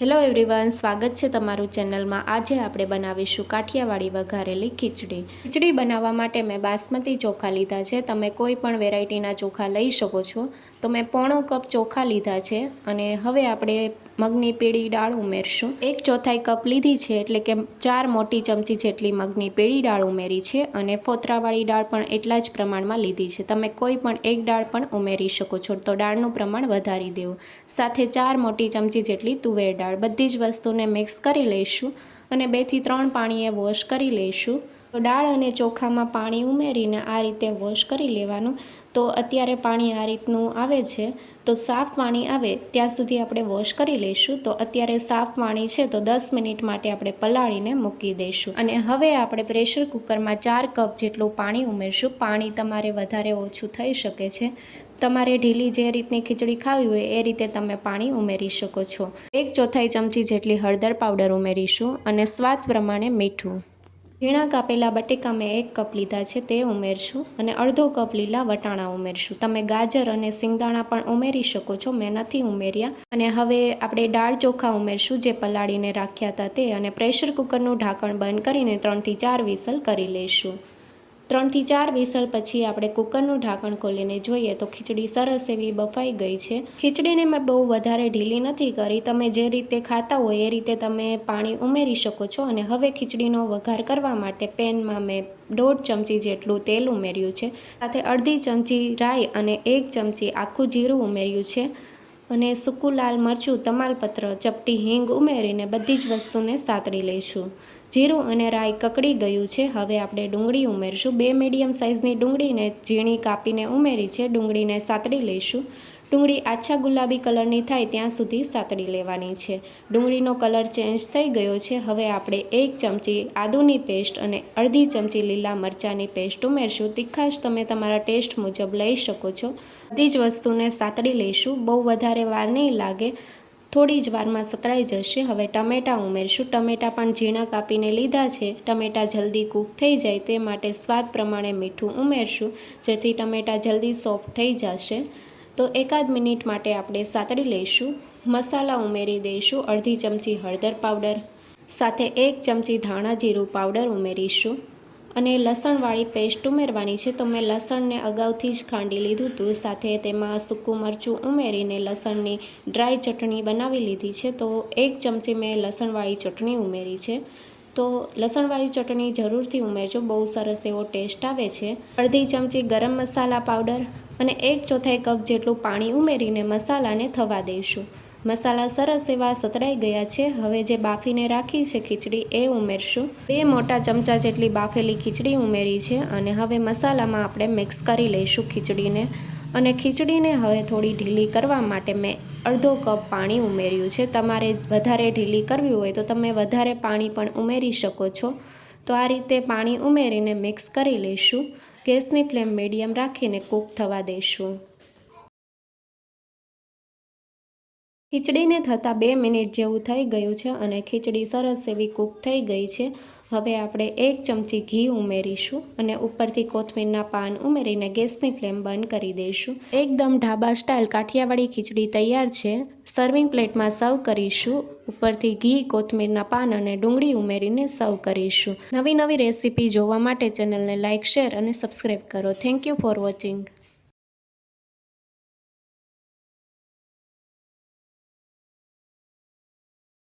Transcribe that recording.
Hello everyone, સ્વાગત છે તમારું ચેનલમાં। આજે આપણે બનાવીશું કાઠિયાવાડી વઘારેલી ખીચડી। ખીચડી બનાવવા માટે મેં બાસમતી ચોખા લીધા છે। તમે કોઈ પણ વેરાયટીના ચોખા લઈ શકો છો। તો મેં પોણો કપ ચોખા લીધા છે અને હવે આપણે મગની પીળી દાળ ઉમેરશું। 1/4 કપ લીધી છે, એટલે કે 4 મોટી ચમચી જેટલી મગની પીળી દાળ ઉમેરી છે અને ફોતરાવાળી દાળ પણ એટલા જ પ્રમાણમાં લીધી છે। તમે કોઈ પણ એક દાળ પણ ઉમેરી શકો છો, તો દાળનું પ્રમાણ વધારી દેવું। સાથે 4 મોટી ચમચી જેટલી તુવેર દાળ, બધી જ વસ્તુને મિક્સ કરી લઈશું અને 2 થી 3 પાણીએ વોશ કરી લઈશું। તો દાળ અને ચોખામાં પાણી ઉમેરીને આ રીતે વોશ કરી લેવાનું। તો અત્યારે પાણી આ રીતનું આવે છે, તો સાફ પાણી આવે ત્યાં સુધી આપણે વોશ કરી લઈશું। તો અત્યારે સાફ પાણી છે, તો 10 મિનિટ માટે આપણે પલાળીને મૂકી દઈશું। અને હવે આપણે પ્રેશર કુકરમાં 4 કપ જેટલું પાણી ઉમેરશું। પાણી તમારે વધારે ઓછું થઈ શકે છે, તમારે ઢીલી જે રીતની ખીચડી ખાવી હોય એ રીતે તમે પાણી ઉમેરી શકો છો। 1/4 ચમચી જેટલી હળદર પાવડર ઉમેરીશું અને સ્વાદ પ્રમાણે મીઠું। ઝીણા કાપેલા બટેકા મેં 1 કપ લીધા છે, તે ઉમેરશું અને અડધો કપ લીલા વટાણા ઉમેરશું। તમે ગાજર અને સિંગદાણા પણ ઉમેરી શકો છો, મેં નથી ઉમેર્યા। અને હવે આપણે દાળ ચોખા ઉમેરશું જે પલાળીને રાખ્યા હતા તે, અને પ્રેશર કુકરનું ઢાંકણ બંધ કરીને 3 થી 4 વિસલ કરી લઈશું। 3 થી 4 વિસલ પછી આપણે કુકરનું ઢાંકણ ખોલીને જોઈએ તો ખીચડી સરસ એવી બફાઈ ગઈ છે। ખીચડીને મેં બહુ વધારે ઢીલી નથી કરી, તમે જે રીતે ખાતા હોય એ રીતે તમે પાણી ઉમેરી શકો છો। અને હવે ખીચડીનો વઘાર કરવા માટે પેનમાં મેં 1.5 ચમચી જેટલું તેલ ઉમેર્યું છે, સાથે અડધી ચમચી રાઈ અને 1 ચમચી આખું જીરું ઉમેર્યું છે અને સૂકું લાલ મરચું, તમાલપત્ર, ચપટી હિંગ ઉમેરીને બધી જ વસ્તુને સાતળી લઈશું। જીરું અને રાઈ કકડી ગયું છે, હવે આપણે ડુંગળી ઉમેરશું। 2 મીડિયમ સાઇઝની ડુંગળીને ઝીણી કાપીને ઉમેરી છે, ડુંગળીને સાતળી લઈશું। ડુંગળી આછા ગુલાબી કલરની થાય ત્યાં સુધી સાતળી લેવાની છે। ડુંગળીનો કલર ચેન્જ થઈ ગયો છે, હવે આપણે 1 ચમચી આદુની પેસ્ટ અને અડધી ચમચી લીલા મરચાંની પેસ્ટ ઉમેરશું। તીખાશ તમે તમારા ટેસ્ટ મુજબ લઈ શકો છો। બધી જ વસ્તુને સાતળી લઈશું, બહુ વધારે વાર નહીં લાગે, થોડી જ વારમાં સતળાઈ જશે। હવે ટમેટાં ઉમેરશું। ટમેટાં પણ ઝીણા કાપીને લીધા છે। ટમેટાં જલ્દી કૂક થઈ જાય તે માટે સ્વાદ પ્રમાણે મીઠું ઉમેરશું, જેથી ટમેટાં જલ્દી સોફ્ટ થઈ જશે। તો 1 મિનિટ માટે આપણે સાતળી લઈશું। મસાલા ઉમેરી દઈશું। અડધી ચમચી હળદર પાવડર, સાથે 1 ચમચી ધાણા જીરું પાવડર ઉમેરીશું અને લસણવાળી પેસ્ટ ઉમેરવાની છે। તો મેં લસણને અગાઉથી જ ખાંડી લીધું હતું, સાથે તેમાં સૂકું મરચું ઉમેરીને લસણની ડ્રાય ચટણી બનાવી લીધી છે। તો 1 ચમચી મેં લસણવાળી ચટણી ઉમેરી છે। તો લસણવાળી ચટણી જરૂરથી ઉમેરજો, બહુ સરસ એવો ટેસ્ટ આવે છે। અડધી ચમચી ગરમ મસાલા પાવડર અને 1/4 કપ જેટલું પાણી ઉમેરીને મસાલાને થવા દઈશું। મસાલા સરસ એવા સતળાઈ ગયા છે। હવે જે બાફીને રાખી છે ખીચડી એ ઉમેરશું। 2 મોટા ચમચા જેટલી બાફેલી ખીચડી ઉમેરી છે અને હવે મસાલામાં આપણે મિક્સ કરી લઈશું ખીચડીને। અને ખીચડીને હવે થોડી ઢીલી કરવા માટે મેં અડધો કપ પાણી ઉમેર્યું છે। તમારે વધારે ઢીલી કરવી હોય તો તમે વધારે પાણી પણ ઉમેરી શકો છો। તો આ રીતે પાણી ઉમેરીને મિક્સ કરી લઈશું। ગેસની ફ્લેમ મીડિયમ રાખીને કૂક થવા દઈશું। ખીચડીને થતાં 2 મિનિટ જેવું થઈ ગયું છે અને ખીચડી સરસ એવી કૂક થઈ ગઈ છે। હવે આપણે 1 ચમચી ઘી ઉમેરીશું અને ઉપરથી કોથમીરના પાન ઉમેરીને ગેસની ફ્લેમ બંધ કરી દઈશું। એકદમ ઢાબા સ્ટાઇલ કાઠિયાવાડી ખીચડી તૈયાર છે। સર્વિંગ પ્લેટમાં સર્વ કરીશું। ઉપરથી ઘી, કોથમીરના પાન અને ડુંગળી ઉમેરીને સર્વ કરીશું। નવી રેસીપી જોવા માટે ચેનલને લાઇક, શેર અને સબસ્ક્રાઈબ કરો। Thank you for watching.